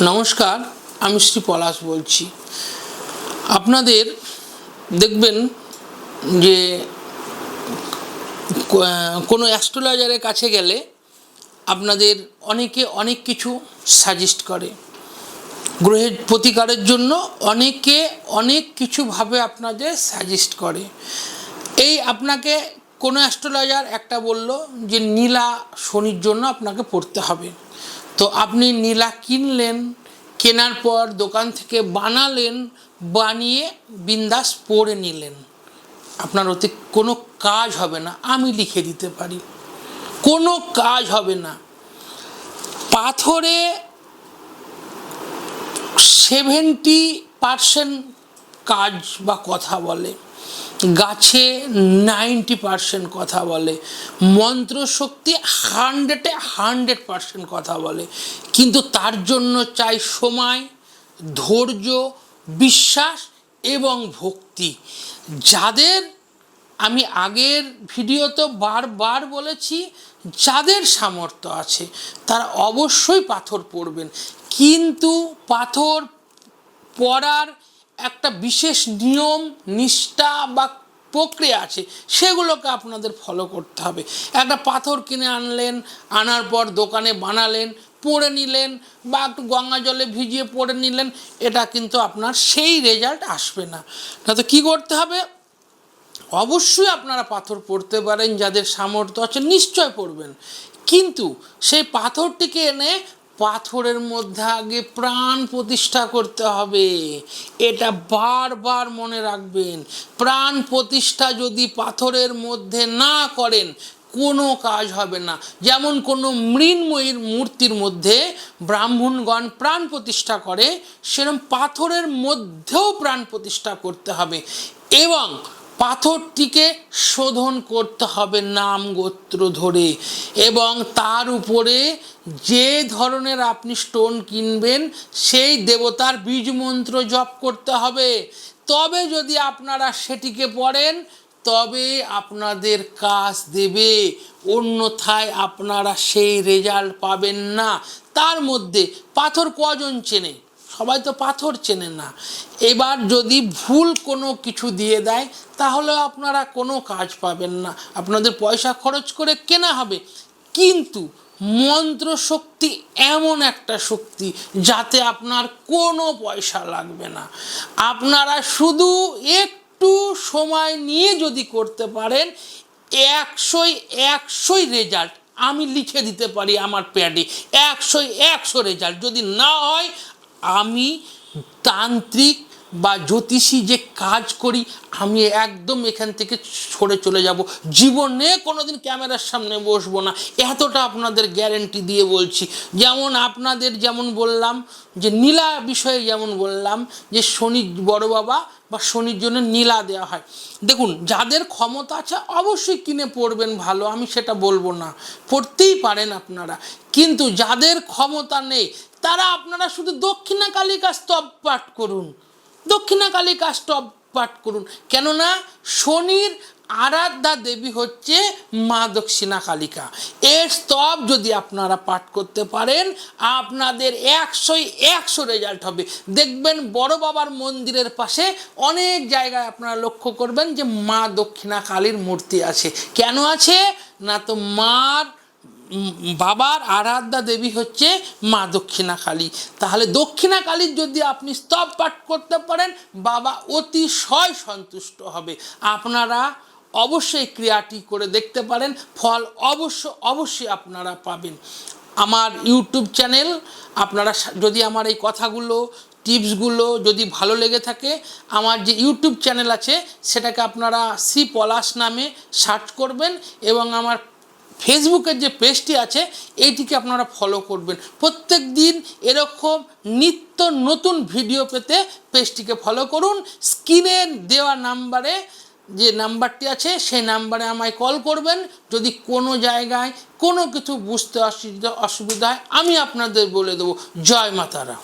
নমস্কার, আমি শ্রী পলাশ বলছি। আপনাদের দেখবেন যে কোনো অ্যাস্ট্রোলজারের কাছে গেলে আপনাদের অনেকে অনেক কিছু সাজেস্ট করে, গ্রহের প্রতিকারের জন্য অনেকে অনেক কিছুভাবে আপনাদের সাজেস্ট করে। এই আপনাকে কোনো অ্যাস্ট্রোলজার একটা বলল যে নীলা শনির জন্য আপনাকে পড়তে হবে। তো আপনি নীলা কিনলেন, কেনার পর দোকান থেকে বানালেন, বানিয়ে বিন্দাস পরে নিলেন। আপনার ওতে কোনো কাজ হবে না, আমি লিখে দিতে পারি, কোনো কাজ হবে না। পাথরে 70% কাজ বা কথা বলে, গাছে 90% কথা বলে, মন্ত্রশক্তি 100% কথা বলে। কিন্তু তার জন্য চাই সময়, ধৈর্য, বিশ্বাস এবং ভক্তি। যাদের আমি আগের ভিডিওতে বারবার বলেছি, যাদের সামর্থ্য আছে তারা অবশ্যই পাথর পড়বেন, কিন্তু পাথর পড়ার একটা বিশেষ নিয়ম, নিষ্ঠা বা প্রক্রিয়া আছে, সেগুলোকে আপনাদের ফলো করতে হবে। একটা পাথর কিনে আনলেন, আনার পর দোকানে বানালেন, পড়ে নিলেন বা একটু গঙ্গা জলে ভিজিয়ে পড়ে নিলেন, এটা কিন্তু আপনার সেই রেজাল্ট আসবে না। তো কী করতে হবে? অবশ্যই আপনারা পাথর পড়তে পারেন, যাদের সামর্থ্য আছে নিশ্চয় পড়বেন, কিন্তু সেই পাথরটিকে এনে পাথরের মধ্যে আগে প্রাণ প্রতিষ্ঠা করতে হবে। এটা বারবার মনে রাখবেন, প্রাণ প্রতিষ্ঠা যদি পাথরের মধ্যে না করেন কোনো কাজ হবে না। যেমন কোনো মৃন্ময়ীর মূর্তির মধ্যে ব্রাহ্মণগণ প্রাণ প্রতিষ্ঠা করে, সেরকম পাথরের মধ্যেও প্রাণ প্রতিষ্ঠা করতে হবে এবং পাথরটিকে শোধন করতে হবে নাম গোত্র ধরে, এবং তার উপরে যে ধরনের আপনি স্টোন কিনবেন সেই দেবতার বীজ মন্ত্র জপ করতে হবে। তবে যদি আপনারা সেটিকে পড়েন তবে আপনাদের কাজ দেবে, অন্যথায় আপনারা সেই রেজাল্ট পাবেন না। তার মধ্যে পাথর কজন চেনে? সবাই তো পাথর চেনে না। এবার যদি ভুল কোনো কিছু দিয়ে দেয় তাহলে আপনারা কোনো কাজ পাবেন না, আপনাদের পয়সা খরচ করে কেনা হবে। কিন্তু মন্ত্র শক্তি এমন একটা শক্তি যাতে আপনার কোনো পয়সা লাগবে না। আপনারা শুধু একটু সময় নিয়ে যদি করতে পারেন, 100 রেজাল্ট আমি লিখে দিতে পারি আমার প্যাডে, 100 রেজাল্ট। যদি না হয়, আমি তান্ত্রিক বা জ্যোতিষী যে কাজ করি, আমি একদম এখান থেকে সরে চলে যাব, জীবনে কোনোদিন ক্যামেরার সামনে বসবো না, এতটা আপনাদের গ্যারেন্টি দিয়ে বলছি। যেমন আপনাদের যেমন বললাম যে নীলা বিষয়ে, যেমন বললাম যে শনি বড় বাবা বা শনির জন্য নীলা দেওয়া হয়। দেখুন, যাদের ক্ষমতা আছে অবশ্যই কিনে পড়বেন, ভালো, আমি সেটা বলবো না, পড়তেই পারেন আপনারা। কিন্তু যাদের ক্ষমতা নেই তারা আপনারা শুধু দক্ষিণা কালিকা স্তব পাঠ করুন, দক্ষিণা কালিকা স্তব পাঠ করুন। কেননা শনির আরাধ্যা দেবী হচ্ছে মা দক্ষিণা কালিকা। এর স্তব যদি আপনারা পাঠ করতে পারেন আপনাদের 100 রেজাল্ট হবে। দেখবেন বড় বাবার মন্দিরের পাশে অনেক জায়গায় আপনারা লক্ষ্য করবেন যে মা দক্ষিণা কালীর মূর্তি আছে। কেন আছে না? তো বাবার আরাধ্যা দেবী হচ্ছে মা দক্ষিণা কালী। তাহলে দক্ষিণা কালীর যদি আপনি স্তব পাঠ করতে পারেন, বাবা অতিশয় সন্তুষ্ট হবে। আপনারা অবশ্যই ক্রিয়াটি করে দেখতে পারেন, ফল অবশ্যই আপনারা পাবেন। আমার ইউটিউব চ্যানেল, আপনারা যদি আমার এই কথাগুলো, টিপসগুলো যদি ভালো লেগে থাকে, আমার যে ইউটিউব চ্যানেল আছে সেটাকে আপনারা শ্রী পলাশ নামে সার্চ করবেন, এবং আমার ফেসবুকের যে পেজটি আছে এইটিকে আপনারা ফলো করবেন। প্রত্যেক দিন এরকম নিত্য নতুন ভিডিও পেতে পেজটিকে ফলো করুন। স্ক্রিনে দেওয়া নাম্বারে, যে নাম্বারটি আছে সেই নাম্বারে আমায় কল করবেন। যদি কোনো জায়গায় কোনো কিছু বুঝতে অসুবিধা হয় আমি আপনাদের বলে দেবো। জয় মাতারা।